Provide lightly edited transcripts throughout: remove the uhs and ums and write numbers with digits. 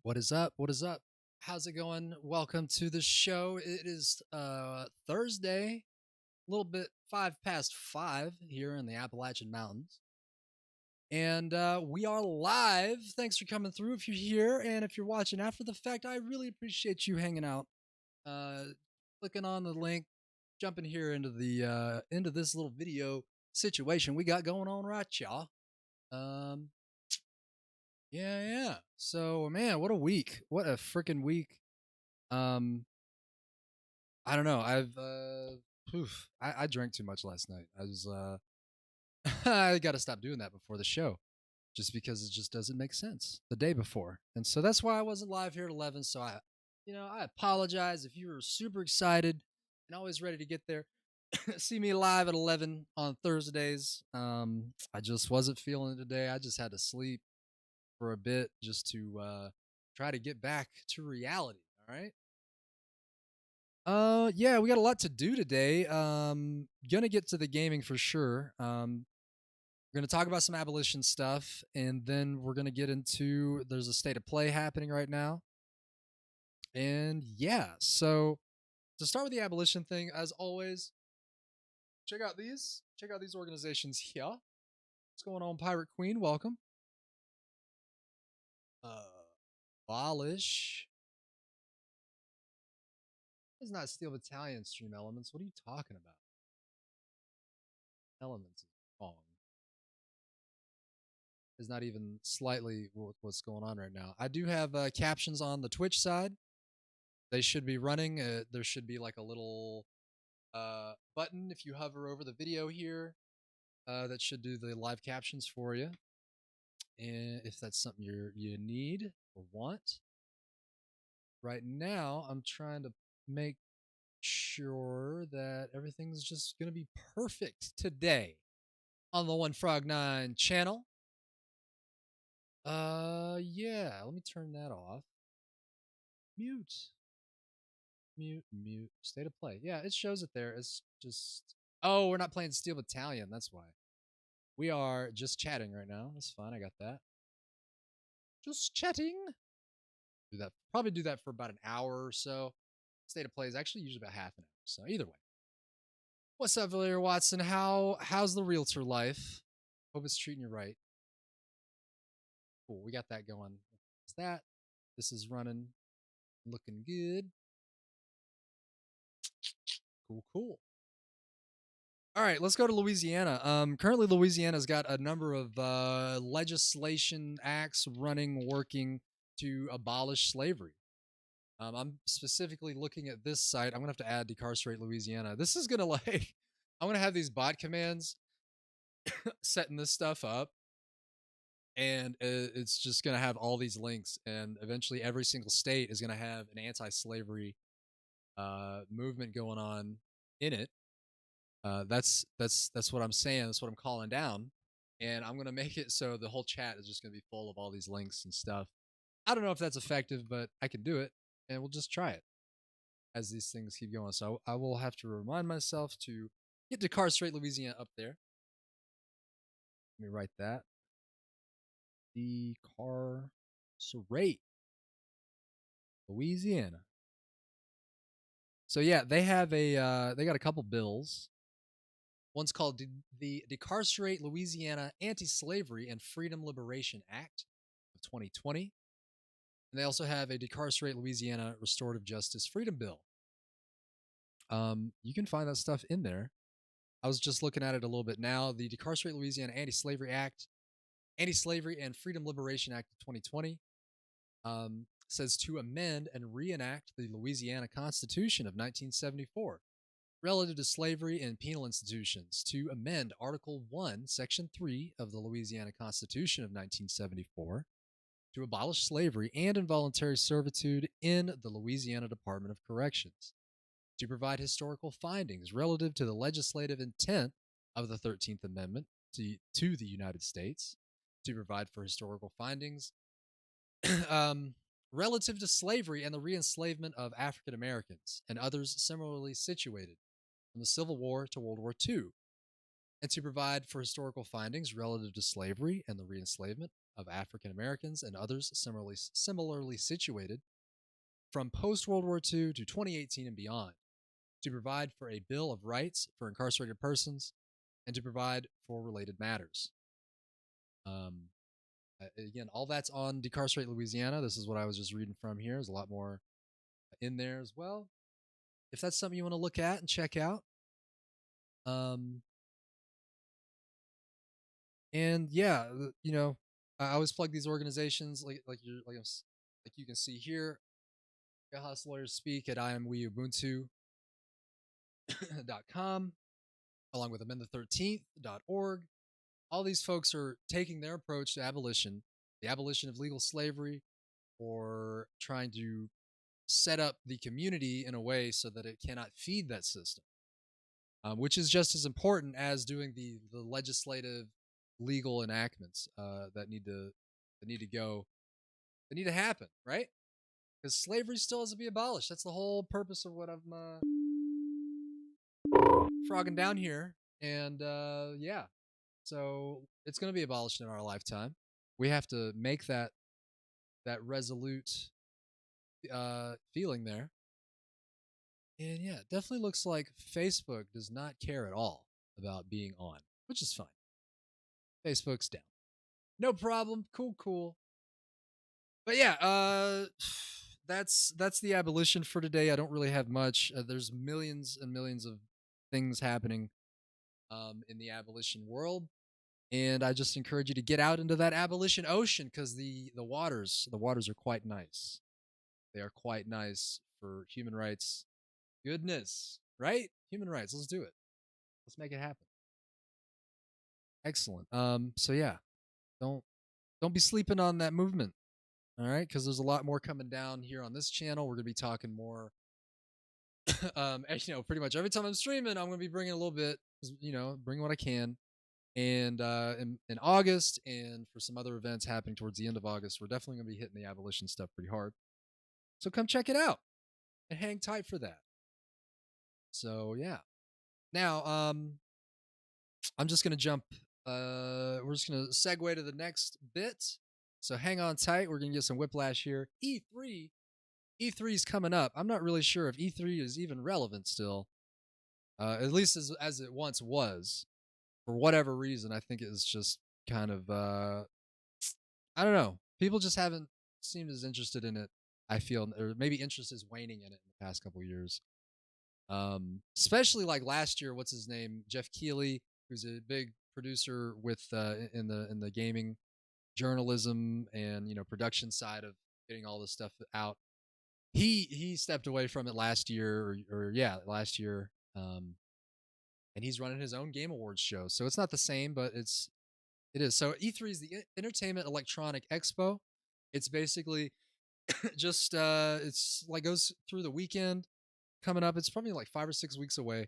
What is up? What is up? How's it going? Welcome to the show. It is Thursday, a little bit 5 past 5 here in the Appalachian Mountains. And we are live. Thanks for coming through if you're here. And if you're watching after the fact, I really appreciate you hanging out. Uh, Clicking on the link, jumping here into this little video situation we got going on right, y'all. Um, yeah. So, man, what a week. What a freaking week. Um, I don't know. I drank too much last night. I got to stop doing that before the show just because it just doesn't make sense the day before. And so that's why I wasn't live here at 11. So I apologize if you were super excited and always ready to get there. See me live at 11 on Thursdays. I just wasn't feeling it today. I just had to sleep for a bit just to try to get back to reality. All right. Yeah, we got a lot to do today. Gonna get to the gaming for sure. We're gonna talk about some abolition stuff, and then we're gonna get into there's a state of play happening right now. And yeah, so to start with the abolition thing, as always, check out these organizations here. What's going on, Pirate Queen? Welcome. Abolish. It's not Steel Battalion stream elements. What are you talking about? Elements is wrong. Is not even slightly what's going on right now. I do have captions on the Twitch side. They should be running. There should be like a little button if you hover over the video here that should do the live captions for you. And if that's something you need or want. Right now, I'm trying to make sure that everything's just going to be perfect today on the 1frog9 channel. Yeah, let me turn that off. Mute. State of play. Yeah, it shows it there. It's just, oh, we're not playing Steel Battalion. That's why. We are just chatting right now. That's fine. I got that. Just chatting. Probably do that for about an hour or so. State of play is actually usually about half an hour. So either way. What's up, Valeria Watson? How's the realtor life? Hope it's treating you right. Cool. We got that going. What's that? This is running, looking good. Cool. All right, let's go to Louisiana. Currently, Louisiana's got a number of legislation acts running, working to abolish slavery. I'm specifically looking at this site. I'm gonna have to add decarcerate Louisiana. This is gonna I'm gonna have these bot commands setting this stuff up, and it's just gonna have all these links, and eventually every single state is gonna have an anti-slavery movement going on in it. That's what I'm saying. That's what I'm calling down, and I'm gonna make it so the whole chat is just gonna be full of all these links and stuff. I don't know if that's effective, but I can do it, and we'll just try it as these things keep going. So I will have to remind myself to get decarcerate Louisiana up there. Let me write that. Decarcerate Louisiana. So yeah, they have they got a couple bills. One's called the Decarcerate Louisiana Anti-Slavery and Freedom Liberation Act of 2020. And they also have a Decarcerate Louisiana Restorative Justice Freedom Bill. You can find that stuff in there. I was just looking at it a little bit now. The Decarcerate Louisiana Anti-Slavery Act, Anti-Slavery and Freedom Liberation Act of 2020 says to amend and reenact the Louisiana Constitution of 1974 relative to slavery and penal institutions, to amend Article 1, Section 3 of the Louisiana Constitution of 1974 to abolish slavery and involuntary servitude in the Louisiana Department of Corrections, to provide historical findings relative to the legislative intent of the 13th Amendment to the United States, to provide for historical findings relative to slavery and the re-enslavement of African Americans and others similarly situated from the Civil War to World War II, and to provide for historical findings relative to slavery and the re-enslavement of African Americans and others similarly situated from post-World War II to 2018 and beyond, to provide for a Bill of Rights for incarcerated persons and to provide for related matters. Again, all that's on Decarcerate Louisiana. This is what I was just reading from here. There's a lot more in there as well, if that's something you want to look at and check out. And yeah, you know, I always plug these organizations like you can see here. House Lawyers Speak at imweubuntu.com, along with amendthe13th.org. All these folks are taking their approach to abolition, the abolition of legal slavery, or trying to set up the community in a way so that it cannot feed that system, which is just as important as doing the legislative legal enactments that need to happen, right? Because slavery still has to be abolished. That's the whole purpose of what I'm frogging down here. And yeah, so it's going to be abolished in our lifetime. We have to make that resolute feeling there. And yeah, it definitely looks like Facebook does not care at all about being on, which is fine. Facebook's down. No problem. Cool. But yeah, that's the abolition for today. I don't really have much. There's millions and millions of things happening in the abolition world, and I just encourage you to get out into that abolition ocean, because the waters are quite nice. They are quite nice for human rights. Goodness, right? Human rights. Let's do it. Let's make it happen. Excellent. So yeah, don't be sleeping on that movement. All right, because there's a lot more coming down here on this channel. We're gonna be talking more. And, you know, pretty much every time I'm streaming, I'm gonna be bringing a little bit. You know, bring what I can. And in August, and for some other events happening towards the end of August, we're definitely gonna be hitting the abolition stuff pretty hard. So come check it out and hang tight for that. So yeah. Now, I'm just gonna jump. We're just gonna segue to the next bit. So hang on tight. We're gonna get some whiplash here. E3 is coming up. I'm not really sure if E3 is even relevant still. At least as it once was. For whatever reason, I think it was just kind of I don't know. People just haven't seemed as interested in it, I feel, or maybe interest is waning in it in the past couple of years. Especially like last year, what's his name? Jeff Keighley, who's a big producer with in the gaming journalism and, you know, production side of getting all this stuff out. He stepped away from it last year, or last year. And he's running his own Game Awards show. So it's not the same, but it is. So E3 is the Entertainment Electronic Expo. It's basically just it's like goes through the weekend coming up. It's probably like 5 or 6 weeks away.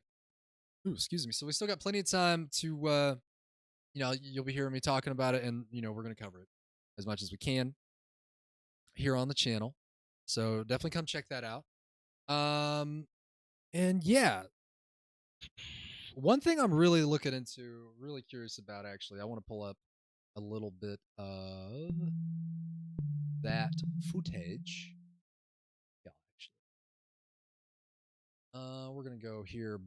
Ooh, excuse me. So we still got plenty of time to you know, you'll be hearing me talking about it, and you know, we're going to cover it as much as we can here on the channel. So definitely come check that out. And yeah, one thing I'm really looking into, really curious about, actually, I want to pull up a little bit of that footage. Yeah, actually. We're going to go here.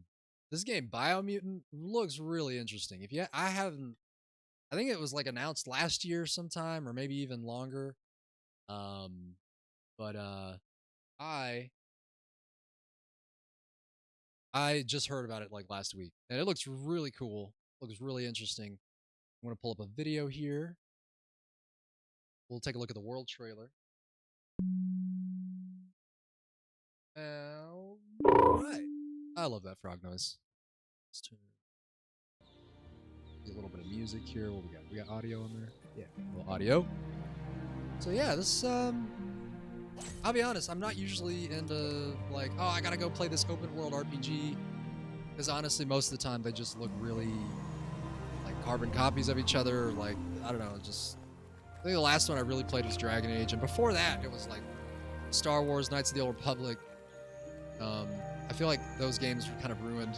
This game, Biomutant, looks really interesting. I think it was like announced last year sometime, or maybe even longer. But I just heard about it like last week, and it looks really cool. Looks really interesting. I'm going to pull up a video here. We'll take a look at the world trailer. All right. I love that frog noise. Let's turn a little bit of music here. What we got? We got audio in there. Yeah, a little audio. So yeah, this I'll be honest, I'm not usually into like, oh, I gotta go play this open world RPG, because honestly, most of the time they just look really like carbon copies of each other. Or like, I don't know, just I think the last one I really played was Dragon Age, and before that it was like Star Wars, Knights of the Old Republic. I feel like those games kind of ruined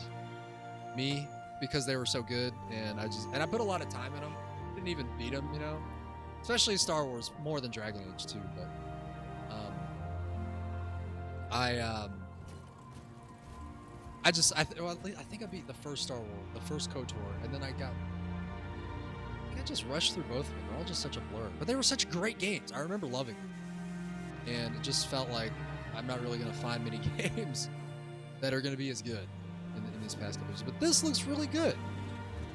me because they were so good, and I put a lot of time in them. Didn't even beat them, you know. especially Star Wars more than Dragon Age too. But I think I beat the first Star Wars, the first KOTOR, and then I just rushed through both of them. They're all just such a blur, but they were such great games. I remember loving them, and it just felt like I'm not really going to find many games that are going to be as good in these past couple years. But this looks really good.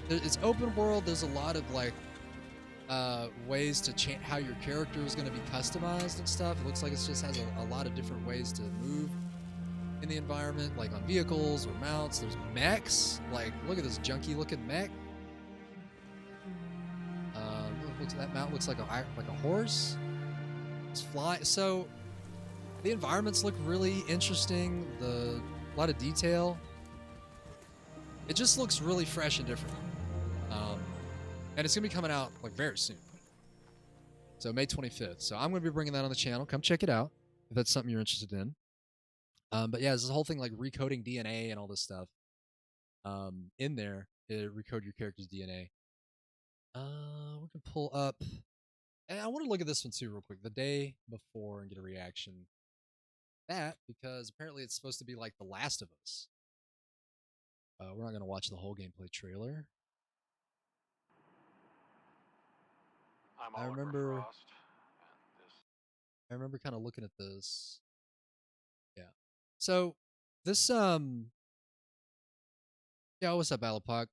It's open world. There's a lot of like ways to change how your character is going to be customized and stuff. It looks like it just has a lot of different ways to move in the environment, like on vehicles or mounts. There's mechs. Like, look at this junky looking mech. That mount looks like a horse. It's flying. So the environments look really interesting. A lot of detail. It just looks really fresh and different. And it's gonna be coming out like very soon. So May 25th. So I'm gonna be bringing that on the channel. Come check it out if that's something you're interested in. But yeah, there's this whole thing like recoding DNA and all this stuff. In there, recode your character's DNA. We can pull up, and I want to look at this one too real quick, the day before, and get a reaction. Because apparently it's supposed to be like The Last of Us. We're not going to watch the whole gameplay trailer. I remember kind of looking at this. Yeah. So this yeah, what's up, Alapog?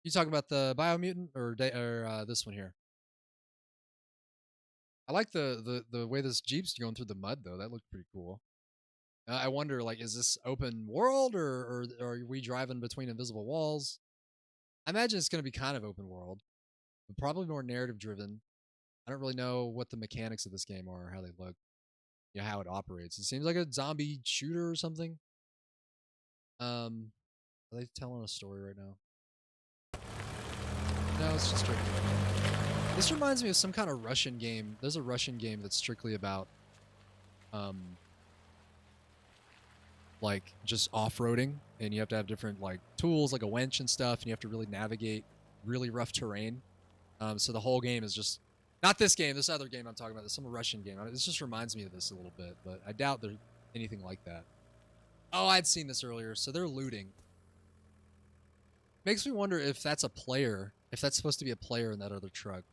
You talking about the Biomutant or this one here? I like the way this Jeep's going through the mud though. That looked pretty cool. I wonder, like, is this open world or are we driving between invisible walls? I imagine it's going to be kind of open world, but probably more narrative driven. I don't really know what the mechanics of this game are, or how they look, how it operates. It seems like a zombie shooter or something. Are they telling a story right now? No, it's just strictly. This reminds me of some kind of Russian game. There's a Russian game that's strictly about, like just off-roading, and you have to have different like tools, like a winch and stuff, and you have to really navigate really rough terrain. So the whole game is just not this game, this other game I'm talking about. This some Russian game. This just reminds me of this a little bit, but I doubt there's anything like that. Oh, I'd seen this earlier. So they're looting. Makes me wonder if that's a player, if that's supposed to be a player in that other truck,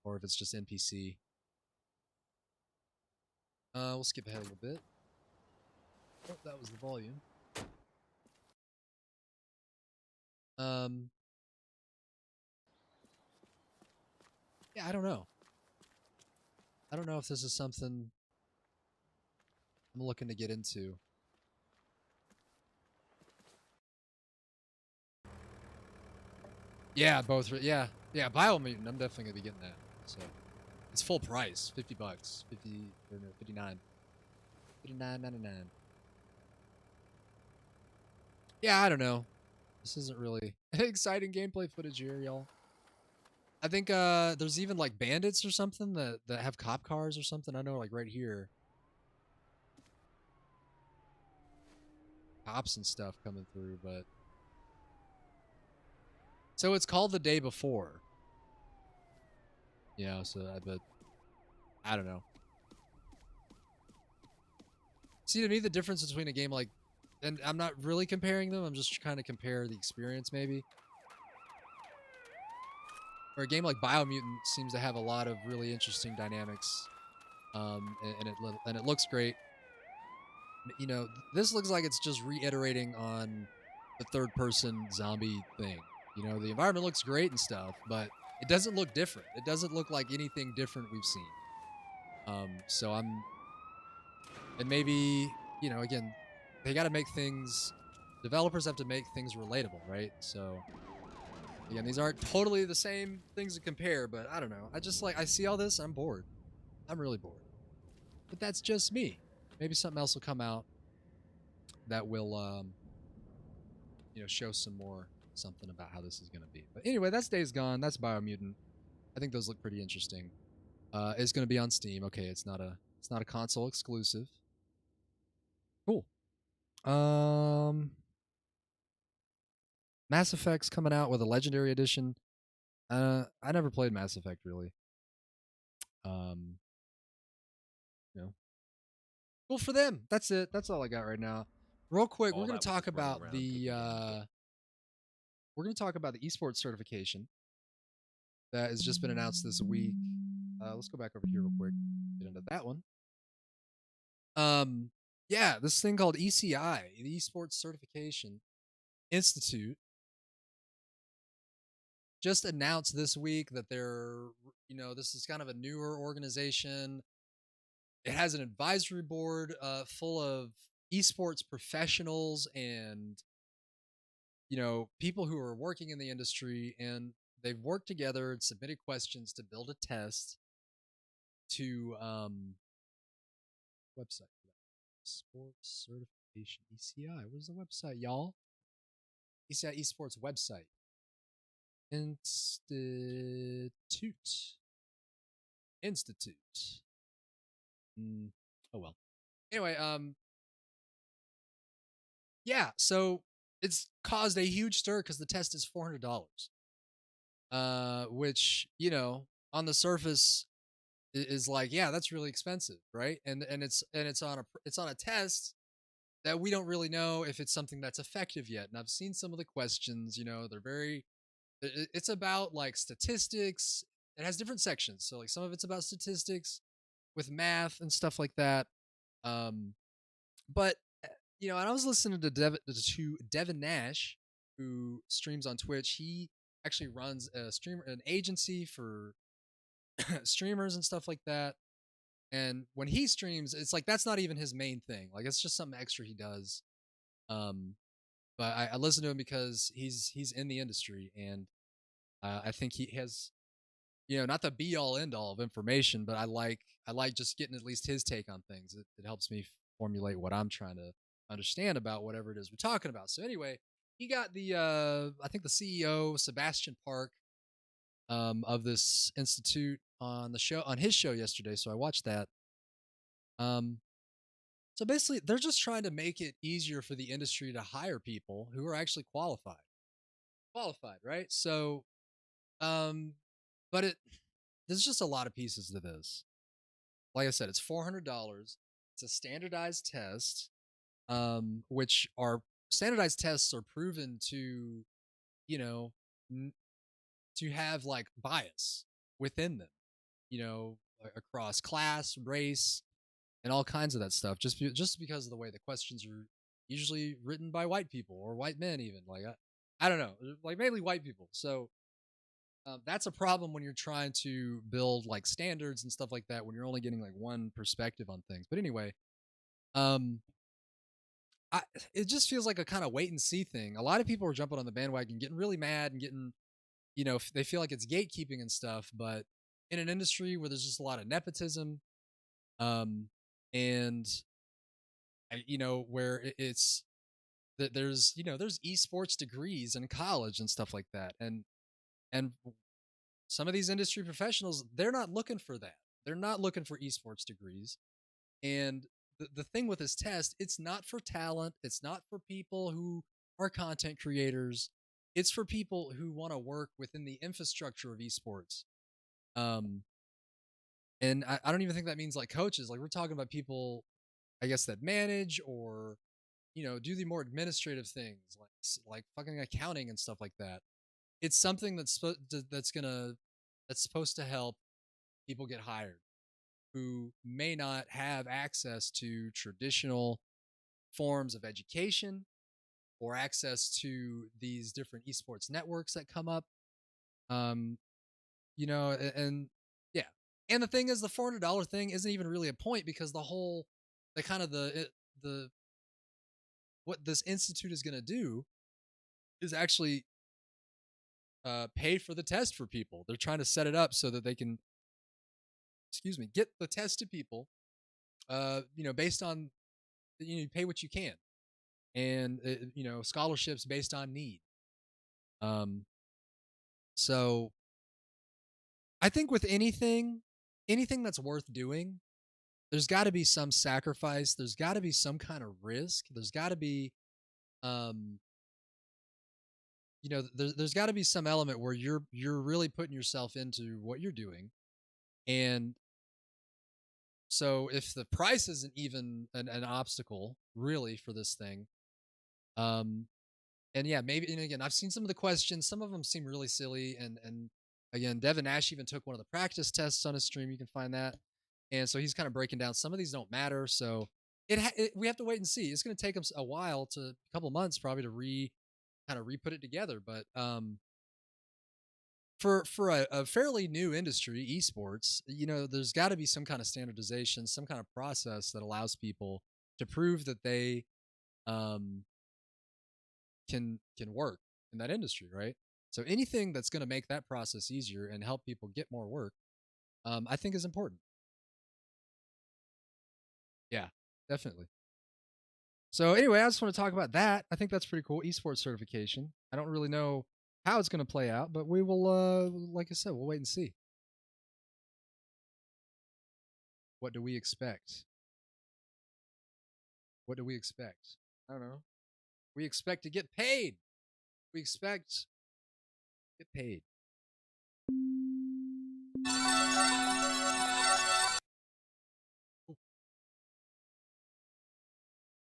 or if it's just NPC. We'll skip ahead a little bit. Oh, that was the volume. Yeah, I don't know. I don't know if this is something I'm looking to get into. Yeah, both. Yeah, Biomutant. I'm definitely gonna be getting that. So it's full price, $50, 59, $59.99. Yeah, I don't know. This isn't really exciting gameplay footage here, y'all. I think there's even like bandits or something that have cop cars or something. I know, like right here, cops and stuff coming through, but so it's called The Day Before. Yeah, so I don't know. See, to me, the difference between a game like, and I'm not really comparing them, I'm just trying to compare the experience maybe. Or a game like Biomutant seems to have a lot of really interesting dynamics, and it looks great. You know, this looks like it's just reiterating on the third-person zombie thing. You know, the environment looks great and stuff, but it doesn't look different. It doesn't look like anything different we've seen. So and maybe, you know, again, they got to make things, developers have to make things relatable, right? So, again, these aren't totally the same things to compare, but I don't know. I see all this, I'm bored. I'm really bored. But that's just me. Maybe something else will come out that will, you know, show some more something about how this is going to be. But anyway, that's Days Gone. That's Biomutant. I think those look pretty interesting. It's going to be on Steam. Okay, it's not a console exclusive. Cool. Mass Effect's coming out with a Legendary Edition. I never played Mass Effect really. Um, you know, well for them. That's it. That's all I got right now. Real quick, All that was just running around kicking games. we're gonna talk about the esports certification that has just been announced this week. Let's go back over here real quick. Get into that one. Um, yeah, this thing called ECI, the Esports Certification Institute, just announced this week that this is kind of a newer organization. It has an advisory board full of esports professionals and people who are working in the industry, and they've worked together and submitted questions to build a test to website for that. Sports certification ECI. Where's the website, y'all? ECI esports website. Institute. Oh well. Anyway, yeah. So it's caused a huge stir because the test is $400. Which on the surface is like, yeah, that's really expensive, right? And it's on a test that we don't really know if it's something that's effective yet. And I've seen some of the questions. They're very. It's about like statistics. It has different sections, so like some of it's about statistics with math and stuff like that. Um, but and I was listening to Devin Nash, who streams on Twitch. He actually runs an agency for streamers and stuff like that. And when he streams, it's like that's not even his main thing. Like it's just something extra he does. Um, but I listen to him because he's in the industry, and I think he has not the be all end all of information, but I like just getting at least his take on things. It helps me formulate what I'm trying to understand about whatever it is we're talking about. So anyway, he got the I think the CEO Sebastian Park of this institute on his show yesterday. So I watched that. Um, so basically, they're just trying to make it easier for the industry to hire people who are actually qualified. Qualified, right? So, um, but there's just a lot of pieces to this. Like I said, it's $400. It's a standardized test, which are standardized tests are proven to, you know, n- to have like bias within them, across class, race, and all kinds of that stuff. Just because of the way the questions are usually written by white people or white men, even like I don't know, like mainly white people. So that's a problem when you're trying to build like standards and stuff like that when you're only getting like one perspective on things. But anyway, um, I it just feels like a kind of wait and see thing. A lot of people are jumping on the bandwagon, getting really mad and getting they feel like it's gatekeeping and stuff. But in an industry where there's just a lot of nepotism, um, and where it's that there's esports degrees in college and stuff like that, and some of these industry professionals, they're not looking for that. They're not looking for esports degrees. And the thing with this test, it's not for talent. It's not for people who are content creators. It's for people who want to work within the infrastructure of esports. Um, and I don't even think that means like coaches. Like we're talking about people, I guess, that manage or do the more administrative things like fucking accounting and stuff like that. It's something that's supposed to help people get hired who may not have access to traditional forms of education or access to these different esports networks that come up. Um, and yeah. And the thing is, the $400 thing isn't even really a point because the kind of the what this institute is going to do is actually pay for the test for people. They're trying to set it up so that they can, excuse me, get the test to people. Based on you pay what you can, and scholarships based on need. Um, so I think with anything that's worth doing, there's got to be some sacrifice. There's got to be some kind of risk. There's got to be um there's got to be some element where you're really putting yourself into what you're doing. And so if the price isn't even an obstacle really for this thing, um and yeah, maybe, and again, I've seen some of the questions, some of them seem really silly, and again, Devin Nash even took one of the practice tests on his stream. You can find that. And so he's kind of breaking down some of these don't matter. So we have to wait and see. It's going to take him a while, to a couple months probably, to kind of re-put it together. But for a fairly new industry, esports, there's got to be some kind of standardization, some kind of process that allows people to prove that they um, can work in that industry, right? So anything that's going to make that process easier and help people get more work, I think is important. Yeah, definitely. So anyway, I just want to talk about that. I think that's pretty cool. Esports certification. I don't really know how it's going to play out, but we will, like I said, we'll wait and see. What do we expect? What do we expect? I don't know. We expect to get paid. We expect to get paid.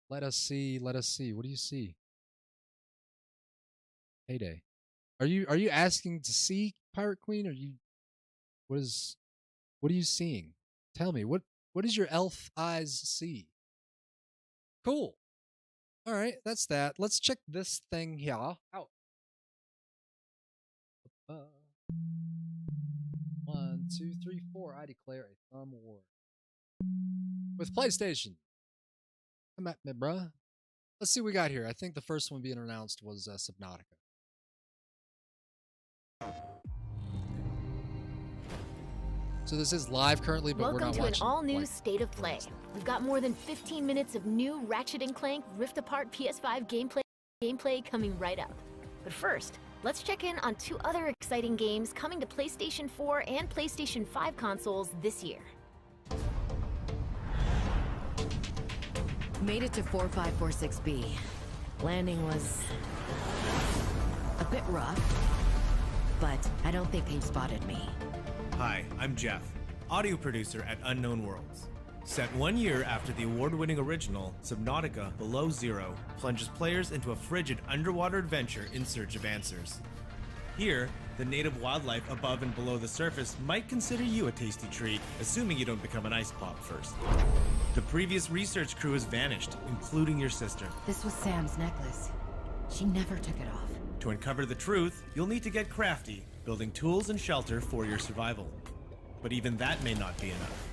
Let us see. Let us see. What do you see? Payday. Are you asking to see Pirate Queen? What are you seeing? Tell me, what does your elf eyes see? Cool. All right, that's that. Let's check this thing here out. 1, 2, 3, 4. I declare a thumb war with PlayStation. Come at me, bruh. Let's see what we got here. I think the first one being announced was Subnautica. So this is live currently, but we're not watching. Welcome to an all-new State of Play. We've got more than 15 minutes of new Ratchet & Clank Rift Apart PS5 gameplay coming right up. But first, let's check in on 2 other exciting games coming to PlayStation 4 and PlayStation 5 consoles this year. Made it to 4546B. Landing was a bit rough, but I don't think they spotted me. Hi, I'm Jeff, audio producer at Unknown Worlds. Set 1 year after the award-winning original, Subnautica Below Zero plunges players into a frigid underwater adventure in search of answers. Here, the native wildlife above and below the surface might consider you a tasty treat, assuming you don't become an ice pop first. The previous research crew has vanished, including your sister. This was Sam's necklace. She never took it off. To uncover the truth, you'll need to get crafty, building tools and shelter for your survival. But even that may not be enough.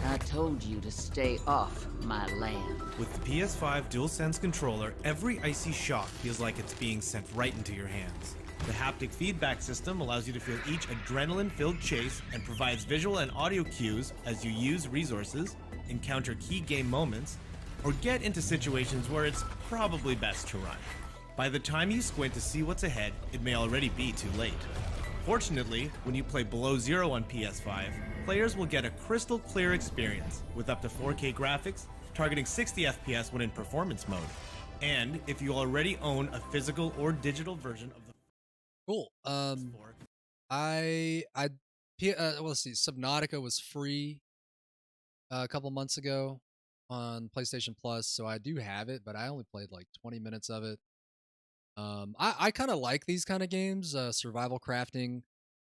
I told you to stay off my land. With the PS5 DualSense controller, every icy shock feels like it's being sent right into your hands. The haptic feedback system allows you to feel each adrenaline-filled chase and provides visual and audio cues as you use resources, encounter key game moments, or get into situations where it's probably best to run. By the time you squint to see what's ahead, it may already be too late. Fortunately, when you play Below Zero on PS5, players will get a crystal clear experience with up to 4K graphics, targeting 60 FPS when in performance mode. And if you already own a physical or digital version of the Cool. Let's see. Subnautica was free a couple months ago on PlayStation Plus, so I do have it, but I only played like 20 minutes of it. I kind of like these kind of games, survival crafting,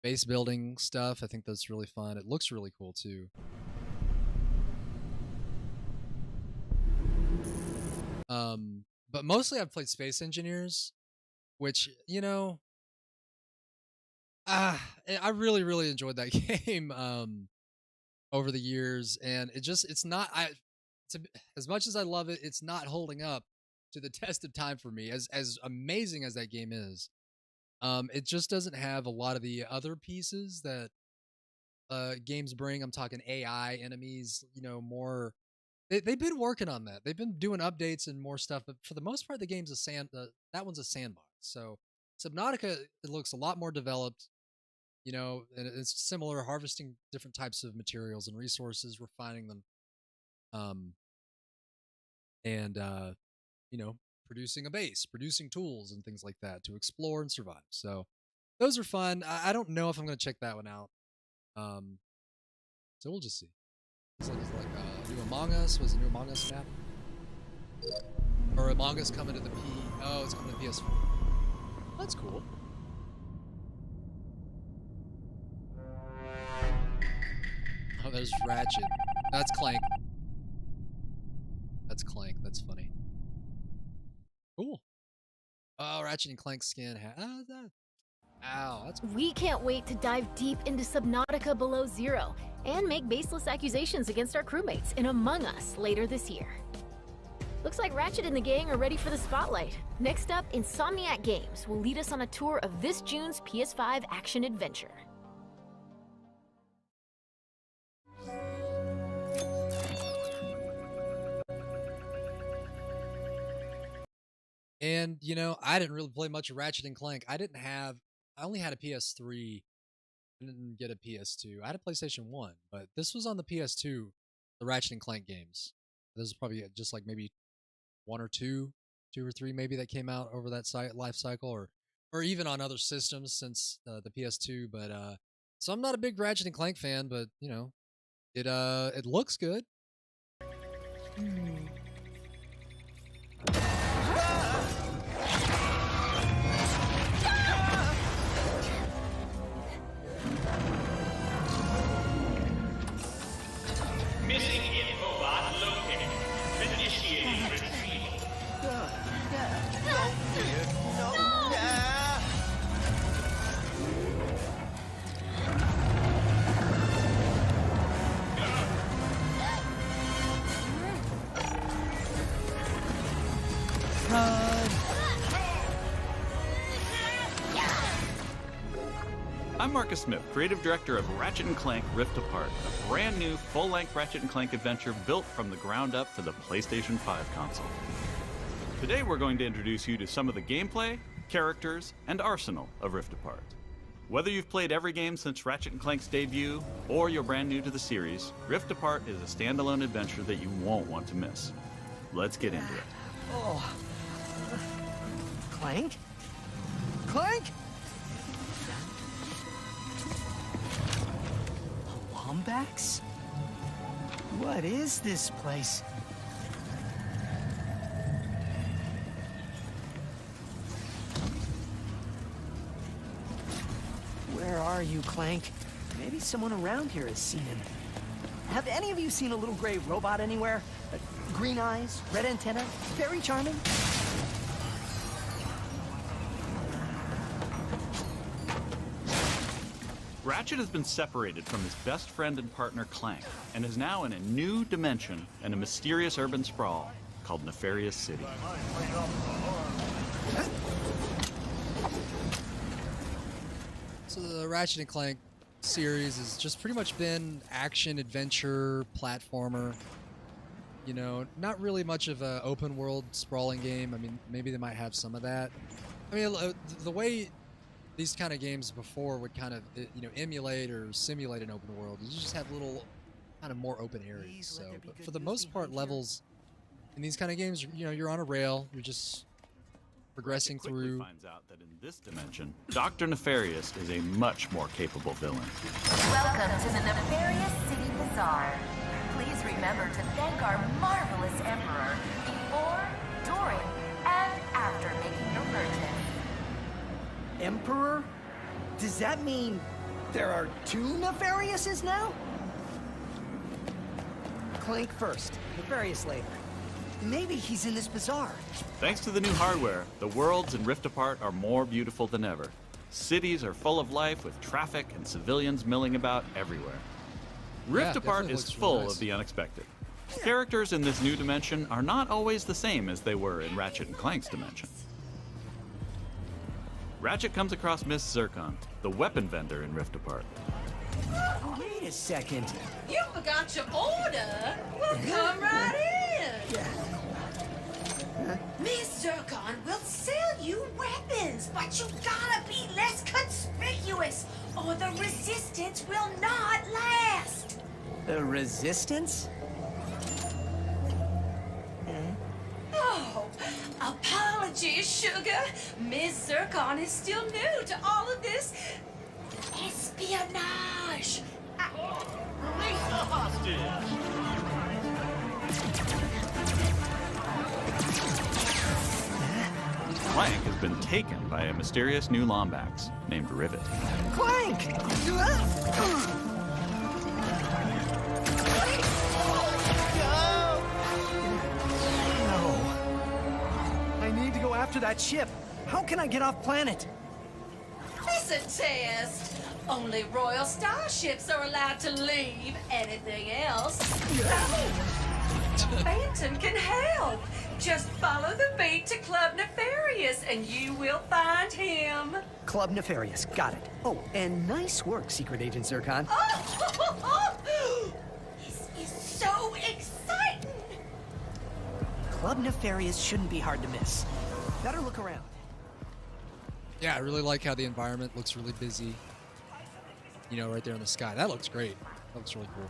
base building stuff. I think that's really fun. It looks really cool too. But mostly I've played Space Engineers, which, I really, really enjoyed that game over the years, and it's not as much as I love it, it's not holding up to the test of time for me. As amazing as that game is, it just doesn't have a lot of the other pieces that games bring. I'm talking AI enemies, more. They've been working on that. They've been doing updates and more stuff, but for the most part, the game's that one's a sandbox. So Subnautica, it looks a lot more developed. And it's similar, harvesting different types of materials and resources, refining them, and producing a base, producing tools and things like that to explore and survive. So those are fun. I don't know if I'm going to check that one out. So we'll just see. It's like new Among Us. Was a new Among Us map? Or Among Us coming to the Oh, it's coming to PS4. That's cool. Oh, there's Ratchet. That's Clank. That's Clank. That's funny. Cool. Oh, Ratchet and Clank skin. Ow, that's cool. We can't wait to dive deep into Subnautica Below Zero and make baseless accusations against our crewmates in Among Us later this year. Looks like Ratchet and the gang are ready for the spotlight. Next up, Insomniac Games will lead us on a tour of this June's PS5 action adventure. And, you know, I didn't really play much of Ratchet and Clank. I only had a PS3. I didn't get a PS2. I had a PlayStation 1, but this was on the PS2, the Ratchet and Clank games. This is probably just like maybe one or two or three maybe that came out over that life cycle, or even on other systems since the PS2. But so I'm not a big Ratchet and Clank fan, but you know, it looks good. Missing infobot located. Initiating retrieval. I'm Marcus Smith, creative director of Ratchet & Clank Rift Apart, a brand new full-length Ratchet & Clank adventure built from the ground up for the PlayStation 5 console. Today we're going to introduce you to some of the gameplay, characters, and arsenal of Rift Apart. Whether you've played every game since Ratchet & Clank's debut, or you're brand new to the series, Rift Apart is a standalone adventure that you won't want to miss. Let's get into it. Oh. Clank? Clank? Wombax? What is this place? Where are you, Clank? Maybe someone around here has seen him. Have any of you seen a little gray robot anywhere? Green eyes, red antenna, very charming. Ratchet has been separated from his best friend and partner Clank, and is now in a new dimension in a mysterious urban sprawl called Nefarious City. So the Ratchet and Clank series has just pretty much been action, adventure, platformer. You know, not really much of an open world sprawling game. I mean, maybe they might have some of that. I mean, the way these kind of games before would kind of, you know, emulate or simulate an open world, you just have little kind of more open areas. So, but for the most part, levels in these kind of games, you know, you're on a rail, you're just progressing Ratchet quickly through. Finds out that in this dimension, Dr. Nefarious is a much more capable villain. Welcome to the Nefarious City Bazaar. Please remember to thank our marvelous Emperor before, during, and after making your purchase. Emperor? Does that mean there are two Nefariouses now? Clank first, Nefarious later. Maybe he's in this bazaar. Thanks to the new hardware, the worlds in Rift Apart are more beautiful than ever. Cities are full of life with traffic and civilians milling about everywhere. Rift Apart is full of the unexpected. Characters in this new dimension are not always the same as they were in Ratchet and Clank's dimension. Ratchet comes across Miss Zircon, the weapon vendor in Rift Apart. Wait a second. You forgot your order? Well, come right in. Miss Zircon will sell you weapons, but you gotta be less conspicuous, or the resistance will not last. The resistance? Oh, Dear sugar, Ms. Zircon is still new to all of this espionage. Release the hostage! Clank has been taken by a mysterious new Lombax named Rivet. Clank! I need to go after that ship. How can I get off planet? Listen, Test. Only royal starships are allowed to leave. Anything else? Phantom can help. Just follow the beat to Club Nefarious and you will find him. Club Nefarious, got it. Oh, and nice work, Secret Agent Zircon. This is so exciting. Club Nefarious shouldn't be hard to miss. Better look around. Yeah, I really like how the environment looks really busy. You know, right there in the sky. That looks great. That looks really cool.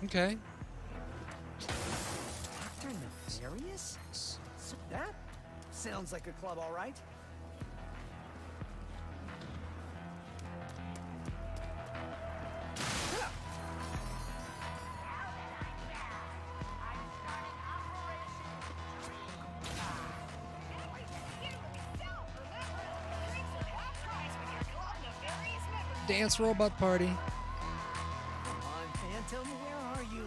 Okay. Dr. Nefarious? So that sounds like a club, all right. Dance robot party. Come on, Phantom, where are you?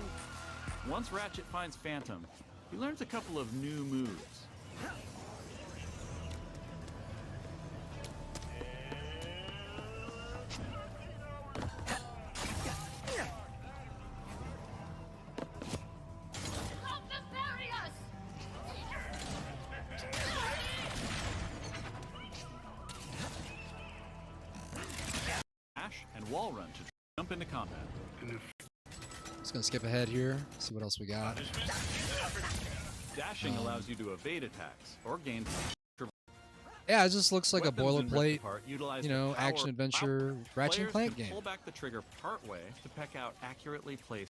Once Ratchet finds Phantom, he learns a couple of new moves. Dash and wall run to jump into combat. Just gonna skip ahead here. See what else we got. Dashing allows you to evade attacks or gain. Yeah, it just looks like a Weapons in boilerplate, Rift Apart utilize you the know, power action of adventure Ratchet and Players Clank can game. pull back the trigger partway to peck out accurately placed.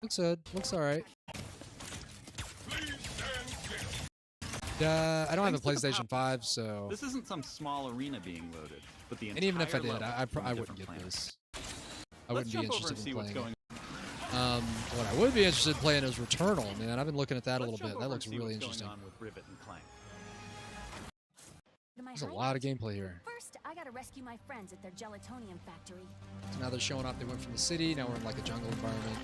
Looks good. Looks all right. I don't have a Thanks to the PlayStation 5, so. This isn't some small arena being loaded, but the And even if I entire did, level I from a wouldn't different get planet. this. I Let's wouldn't be jump over and interested see in what's playing going. it. What I would be interested in playing is Returnal, man. I've been looking at that a Let's little jump bit. That over looks and see really what's interesting. Going on with Rivet and Clank. There's a lot of gameplay here. First, I gotta rescue my friends at their gelatonium factory. So now they're showing off. They went from the city. Now we're in like a jungle environment.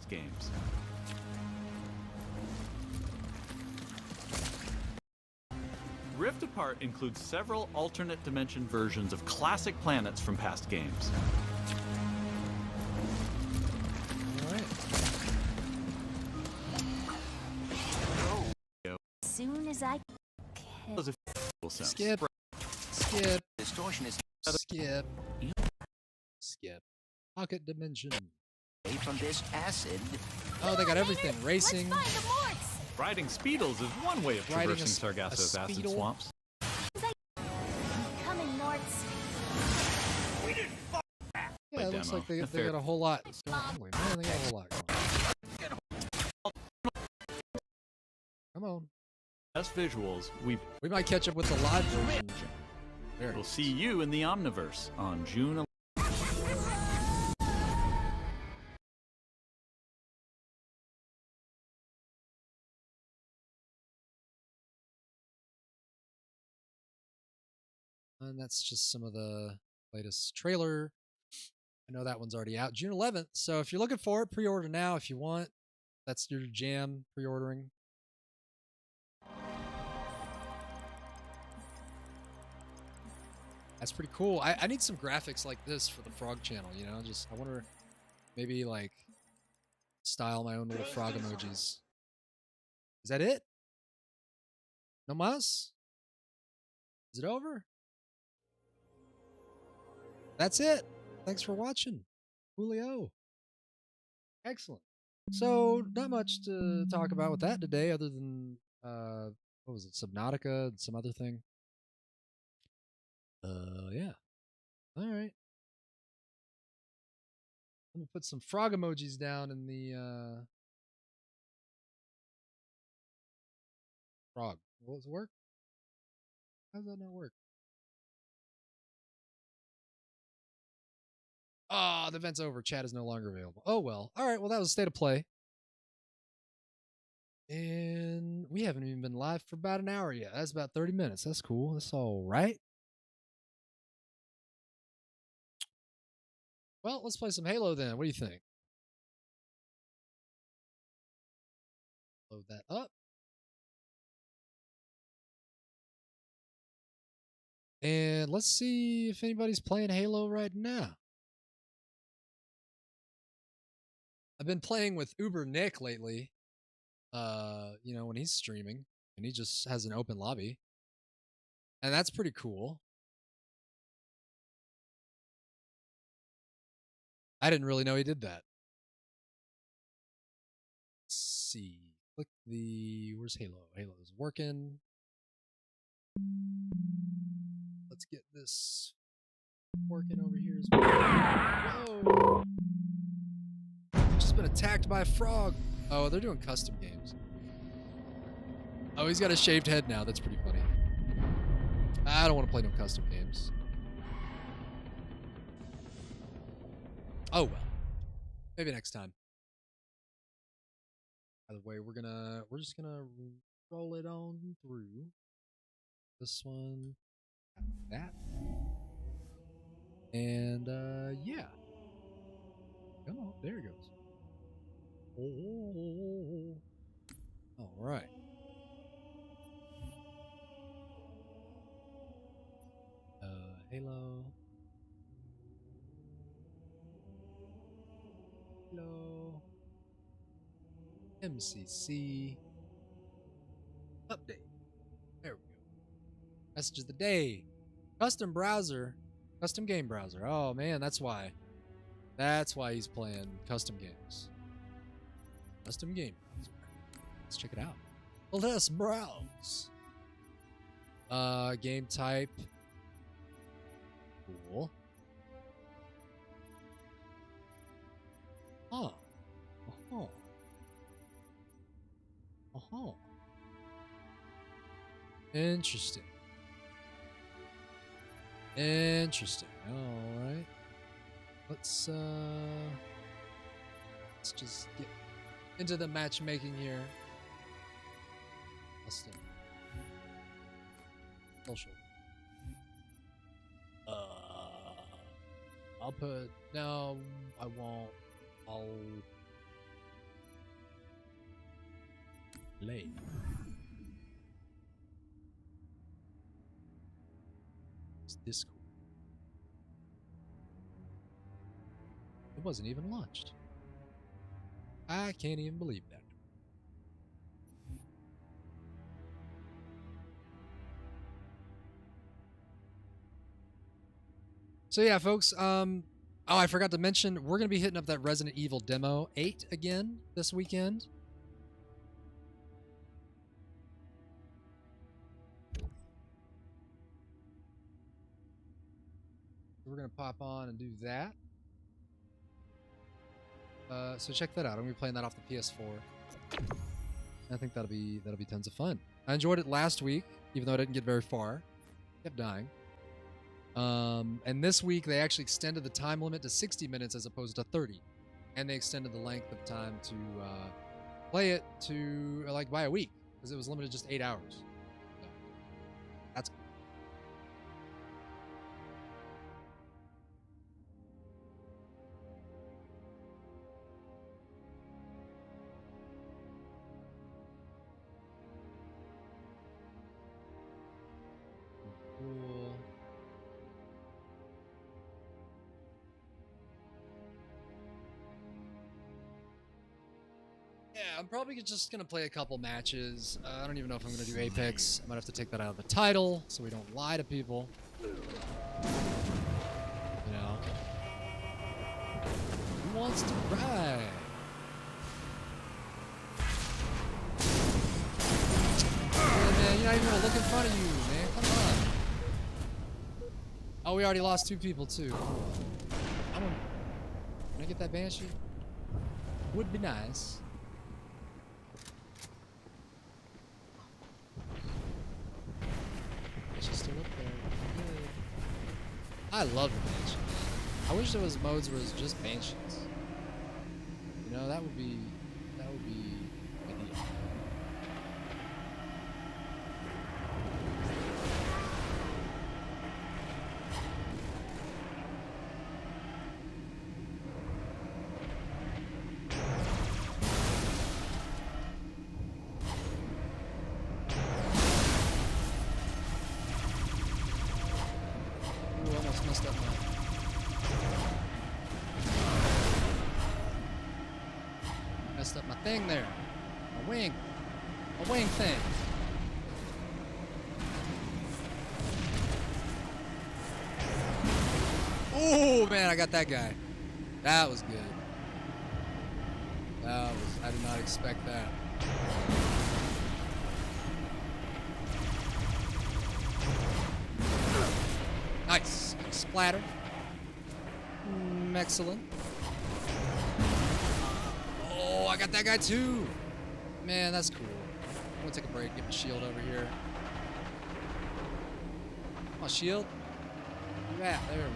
Games. Rift Apart includes several alternate dimension versions of classic planets from past games. All right. As soon as I can. Does a sense. Skip. Skip. Distortion is Skip. Skip. Pocket dimension. away from this acid. Oh, they got everything. Racing. Let's find the Morts! Riding Speedles is one way of Riding traversing Sargasso's a acid Speedle? swamps. Coming, Morts. Yeah, it looks demo. like they got a whole lot going on. Man, they got a whole lot going on. Come on. Best visuals, we We might catch up with the live version. There it will is. see you in the Omniverse on June 11th. And that's just some of the latest trailer. I know that one's already out, June 11th. So if you're looking for it, pre-order now if you want. That's your jam, pre-ordering. That's pretty cool. I need some graphics like this for the Frog channel, you know? Just, I wonder, maybe like style my own little frog emojis. Is that it? No mas? Is it over? that's it. Thanks for watching. Julio. Excellent. So, not much to talk about with that today other than, what was it, Subnautica and some other thing. Yeah. All right. I'm going to put some frog emojis down in the, frog. Will it work? How does that not work? Ah, the event's over. Chat is no longer available. Oh, well. All right. Well, that was State of Play. And we haven't even been live for about an hour yet. That's about 30 minutes. That's cool. That's all right. Well, let's play some Halo then. What do you think? Load that up. And let's see if anybody's playing Halo right now. I've been playing with Uber Nick lately. You know, when he's streaming and he just has an open lobby. And that's pretty cool. I didn't really know he did that. Let's see. Click the... Where's Halo? Halo's working. Let's get this working over here as well. Whoa! Just been attacked by a frog. Oh, they're doing custom games. Oh, he's got a shaved head now. That's pretty funny. I don't want to play no custom games. Oh, well. Maybe next time. By the way, we're just gonna roll it on through. This one. That. And, yeah. Come on. There it goes. Oh. All right. Halo. Hello. MCC. Update. There we go. Message of the day. Custom browser. Custom game browser. Oh, man, that's why. That's why he's playing custom games. Custom game browser. Let's check it out. Let's browse. Game type. Cool. Oh. Oh. Oh. Interesting. Interesting. All right. Let's just get into the matchmaking here. Custom. Social. I'll put... No, I won't. I'll... Play. It's Discord. It wasn't even launched. I can't even believe that. So yeah, folks, oh, I forgot to mention, we're going to be hitting up that Resident Evil Demo 8 again this weekend. We're going to pop on and do that. So check that out. I'm going to be playing that off the PS4. I think that'll be tons of fun. I enjoyed it last week, even though I didn't get very far. Kept dying. And this week they actually extended the time limit to 60 minutes as opposed to 30. And they extended the length of time to play it to like by a week because it was limited just 8 hours. So, that's cool. Cool. Yeah, I'm probably just going to play a couple matches. I don't even know if I'm going to do Apex. I might have to take that out of the title so we don't lie to people. You know? wants to ride? Oh, man, you're not even gonna look in front of you, man. Come on. Oh, we already lost 2 people too. Can I get that Banshee? Would be nice. She's still up there. Good. I love the Banshee. I wish there was modes where it's just Banshees. You know, that would be ideal. Ooh, almost messed up my... Messed up my thing there. My wing. My wing thing. Oh man, I got that guy. That was good. I did not expect that. Nice. Splatter. Excellent. Oh, I got that guy too. Man, that's cool. I'm gonna take a break, get my shield over here. My shield. Yeah, there we go.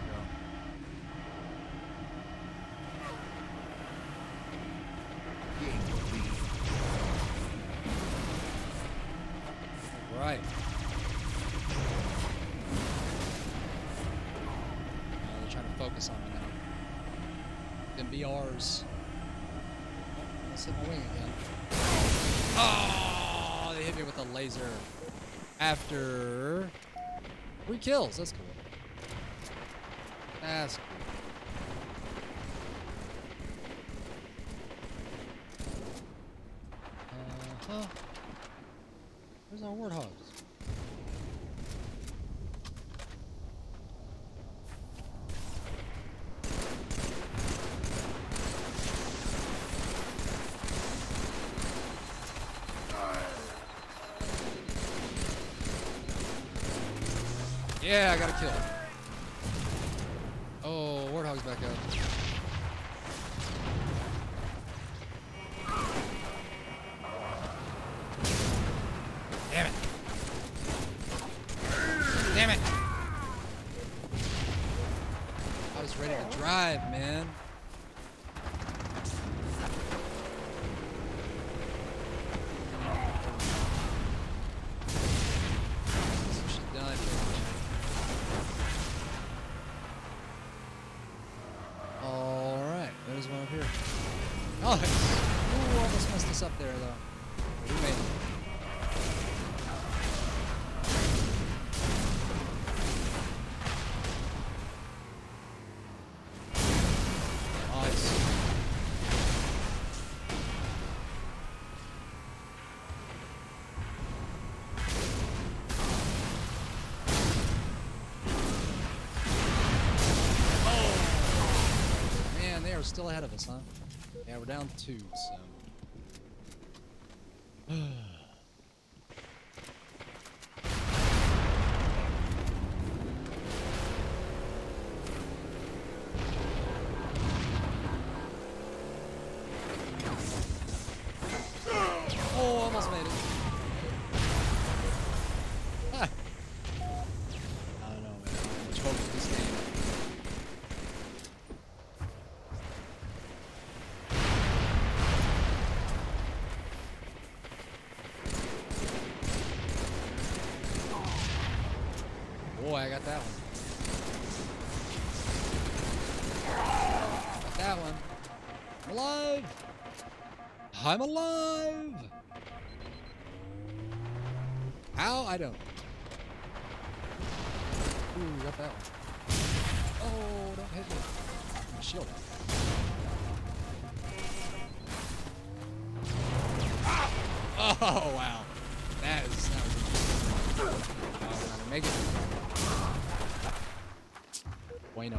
All right. They're trying to focus on me now. Gonna be ours. Let's hit my wing again. Oh, they hit me with a laser. After 3 kills. That's cool. That's cool. Uh-huh. Where's our warthogs? Yeah, I got a kill. Oh, warthog's back up. Damn it. Damn it. I was ready to drive, man. Some shit done. Alright, there's one up here. Oh, ooh, almost messed us up there, though. We made it. Nice. Oh! Man, they are still ahead of us, huh? Yeah, we're down 2, so. Oh, almost made it. Ah. I don't know, man. Let's focus this game. Boy, I got that one. Got that one. I'm alive! I'm alive! How? I don't. Ooh, got that one. Oh, don't hit me. My shield. Oh, wow. That was interesting. Oh, I'm gonna make it. Bueno.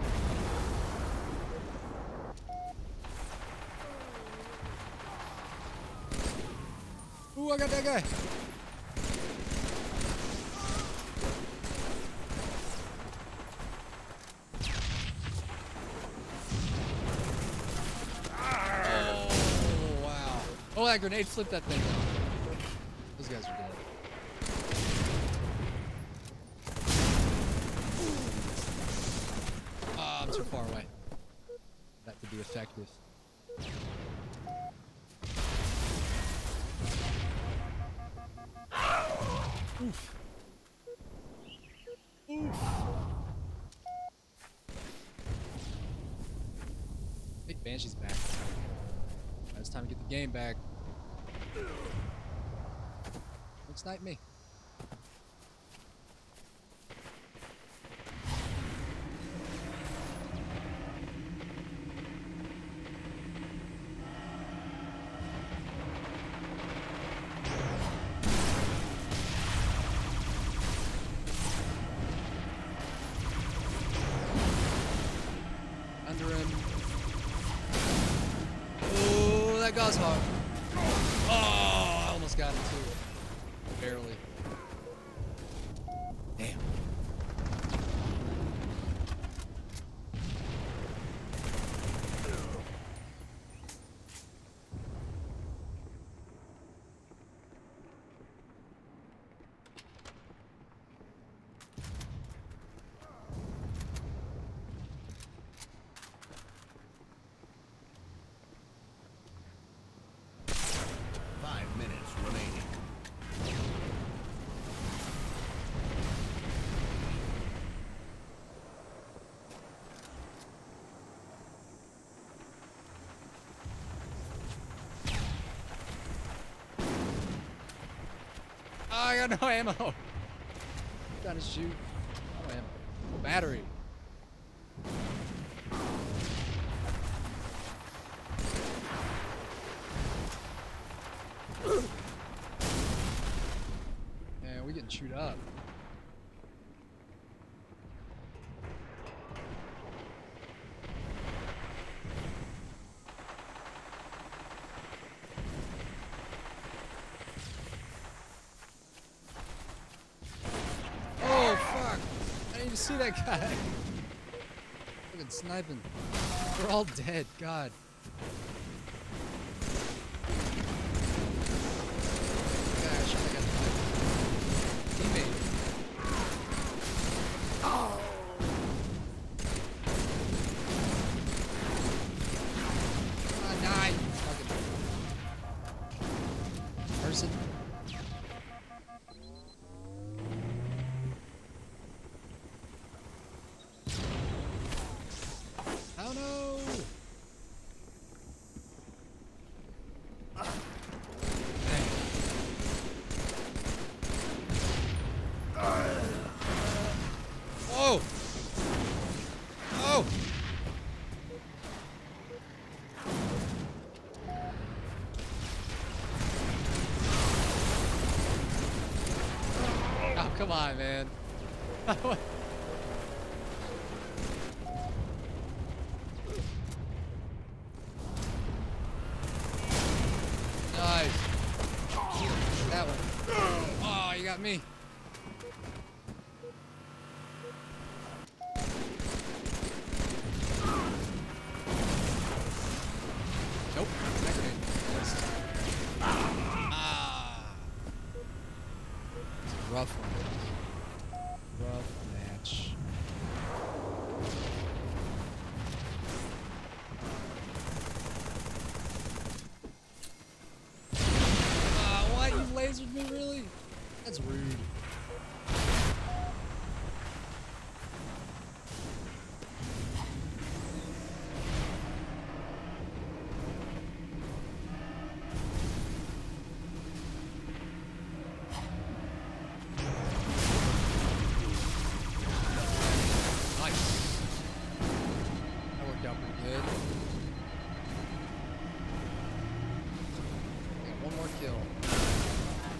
Ooh, I got that guy. Oh, wow. Oh, that grenade flipped that thing. Those guys are dead. Ah, I'm too far away. That could be effective. Oof. Oof. I think Banshee's back. It's time to get the game back. Don't snipe me. Under him. Oh, that guy's hard. Oh, I almost got him too. Barely. Damn. I got no ammo. Trying to shoot. No ammo. Battery. Man, we getting chewed up. See that guy? Fucking sniping. We're all dead. God. Gosh, I got teammate. Oh. Die. Fucking person. Oh no! Whoa! Oh! Oh, come on, man. Nice. That one. Oh, you got me. Nope. That grenade missed. Ah. It's a rough one. Rough match. What? You lasered me, really? That's rude. Nice. That worked out pretty good. Okay, one more kill.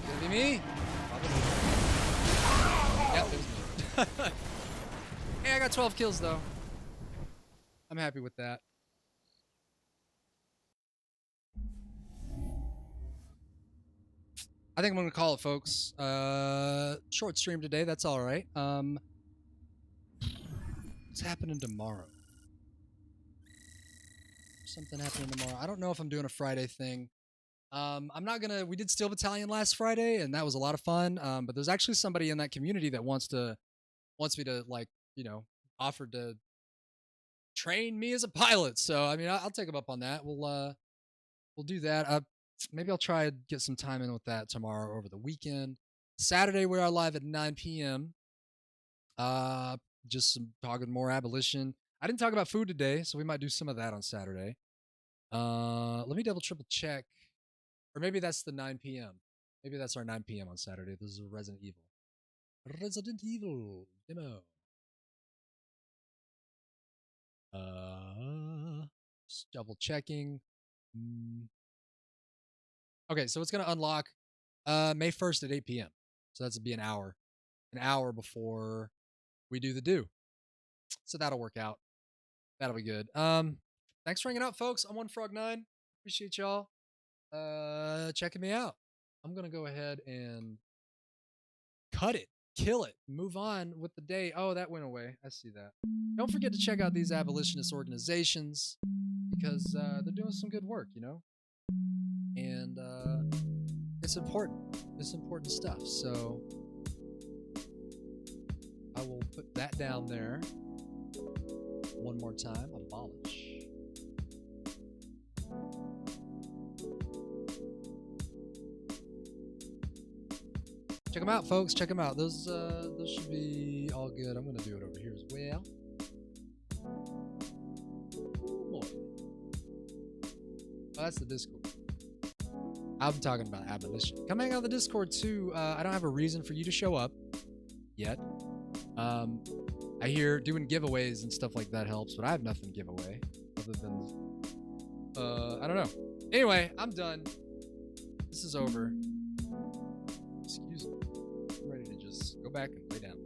Gonna be me? Yep, it was me. Hey, I got 12 kills though. I'm happy with that. I think I'm gonna call it, folks. Short stream today. That's all right. What's happening tomorrow? Something happening tomorrow. I don't know if I'm doing a Friday thing. I'm not gonna. We did Steel Battalion last Friday, and that was a lot of fun. But there's actually somebody in that community that wants me to, like, offered to train me as a pilot. So I mean, I'll take him up on that. We'll do that. Maybe I'll try to get some time in with that tomorrow over the weekend. Saturday we are live at 9 p.m. Just some talking more abolition. I didn't talk about food today, so we might do some of that on Saturday. Let me triple check. Or maybe that's the 9 p.m. Maybe that's our 9 p.m. on Saturday. This is Resident Evil. Resident Evil demo. Just double checking. Okay, so it's gonna unlock May 1st at 8 p.m. So that's be an hour before we do the do. So that'll work out. That'll be good. Thanks for hanging out, folks. I'm 1frog9. Appreciate y'all checking me out. I'm gonna go ahead and cut it, kill it, move on with the day. Oh, that went away. I see that. Don't forget to check out these abolitionist organizations because they're doing some good work, and it's important. It's important stuff. So I will put that down there one more time. Abolish. Check them out, folks. Check them out. Those should be all good. I'm gonna do it over here as well. Ooh, boy. Oh, that's the Discord. I'm talking about abolition. Come hang out on the Discord too. I don't have a reason for you to show up yet. I hear doing giveaways and stuff like that helps, but I have nothing to give away other than I don't know. Anyway, I'm done. This is over. Excuse me. I'm ready to just go back and lay down.